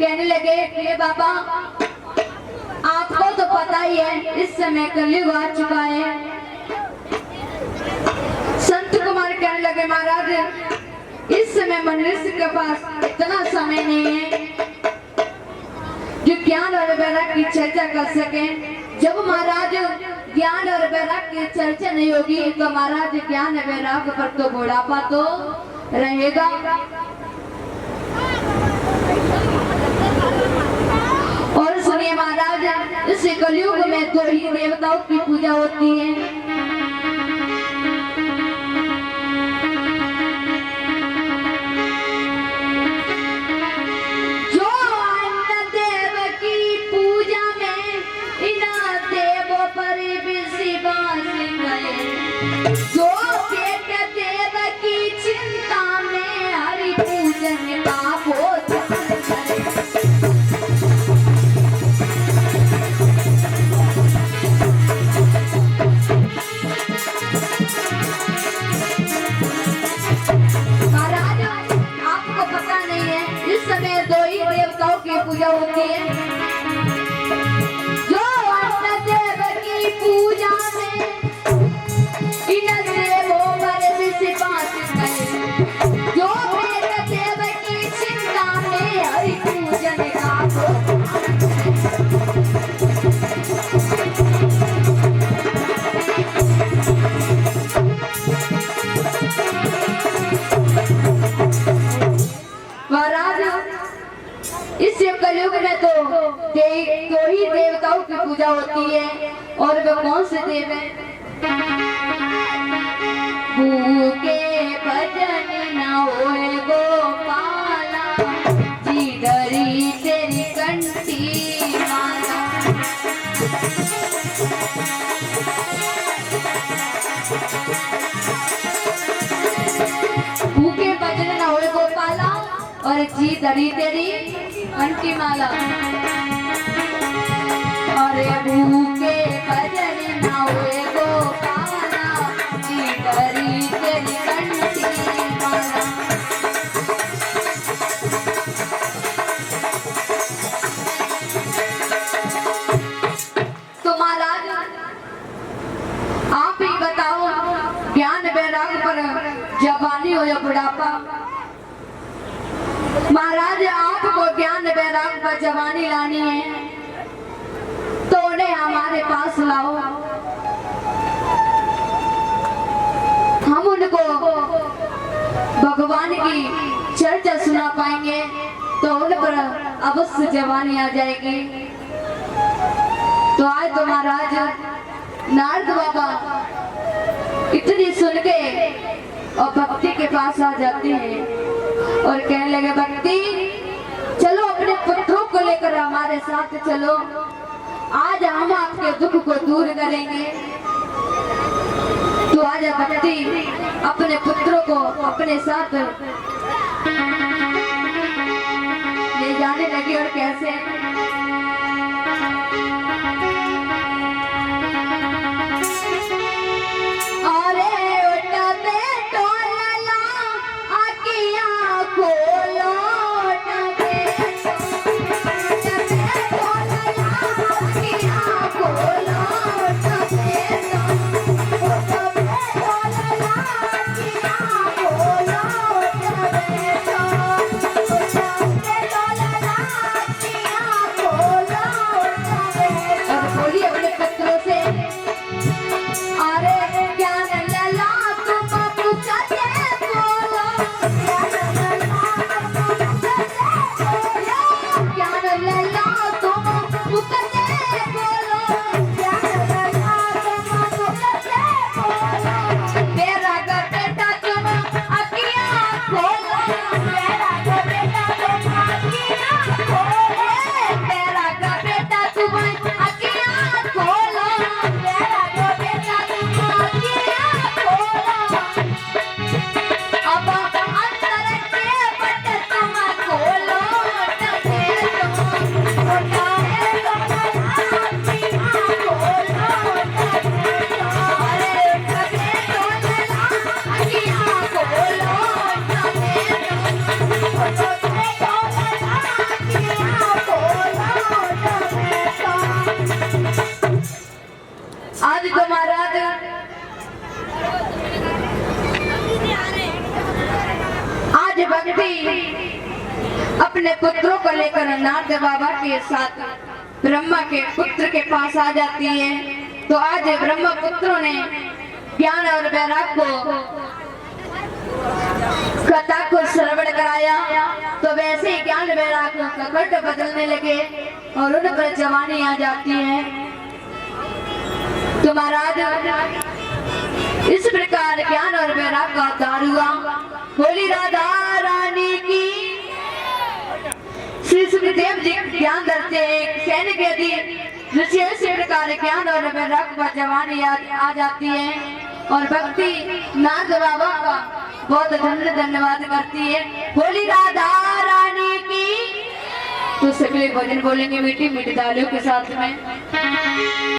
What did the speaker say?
कहने लगे ये बाबा आपको तो पता ही है इस समय कलयुग आ चुका है। संत कुमार कहने लगे महाराज इस समय मनुष्य के पास इतना समय नहीं है जो ज्ञान और वैराग्य की चर्चा कर सके। जब महाराज ज्ञान और वैराग्य की चर्चा नहीं होगी तो महाराज ज्ञान वैराग्य पर तो बुढ़ापा तो रहेगा। और सुनिए महाराज इस कलयुग में दो ही देवताओं की पूजा होती है। जो अन्न देव की पूजा में इना देवों पर विश्वास गए। जो पेट देव की चिंता में हरि पूजन का बोध करे। पूजा होती है जो अन्न देव की पूजा में इन देवों पर विश्वास करे। जो पेट देव की चिंता में हरि पूजन का इस कलयुग में तो दो ही देवताओं की पूजा होती है। और वे कौन से देव हैं? भूखे भजन न होए गोपाला जिधरी तेरी कंठी माला। भूखे भजन न होए गोपाला और जी धरी तेरी कंठी माला। अरे भूखे भजन न हुए गोपाला जी धरी तेरी कंठी माला। तो महाराज आप ही बताओ ज्ञान वैराग्य पर जवानी हो या बुढ़ापा? महाराज आपको ज्ञान वैराग्य पर जवानी लानी है तो उन्हें हमारे पास लाओ। हम उनको भगवान की चर्चा सुना पाएंगे तो उन पर अवश्य जवानी आ जाएगी। तो आज तो महाराज नारद बाबा इतनी सुन के और भक्ति के पास आ जाते हैं और कहने लगे भक्ति चलो अपने पुत्रों को लेकर हमारे साथ चलो। आज हम आपके दुख को दूर करेंगे। तो आज भक्ति अपने पुत्रों को अपने साथ ले जाने लगी। और कैसे? आज तो महाराज आज भक्ति अपने पुत्रों को लेकर नारद बाबा के साथ ब्रह्मा के पुत्र के पास आ जाती है। तो आज ब्रह्म पुत्रों ने ज्ञान और वैराग को कथा को श्रवण कराया। तो वैसे ही ज्ञान वैराग का कट बदलने लगे और उन पर जवानी आ जाती है। तो महाराज इस प्रकार ज्ञान और वैराग का अवतार हुआ। बोली राधा रानी की। श्री सुखदेव जी ज्ञान दर्शे एक सैनिक यदि विशेष प्रकार ज्ञान और वैराग पर जवानी आ जाती है और भक्ति नारद बाबा का बहुत धन्यवाद करती है। बोली राधा रानी की। तो सभी भजन बोलेंगे मीठी मीठी तालियों के साथ में।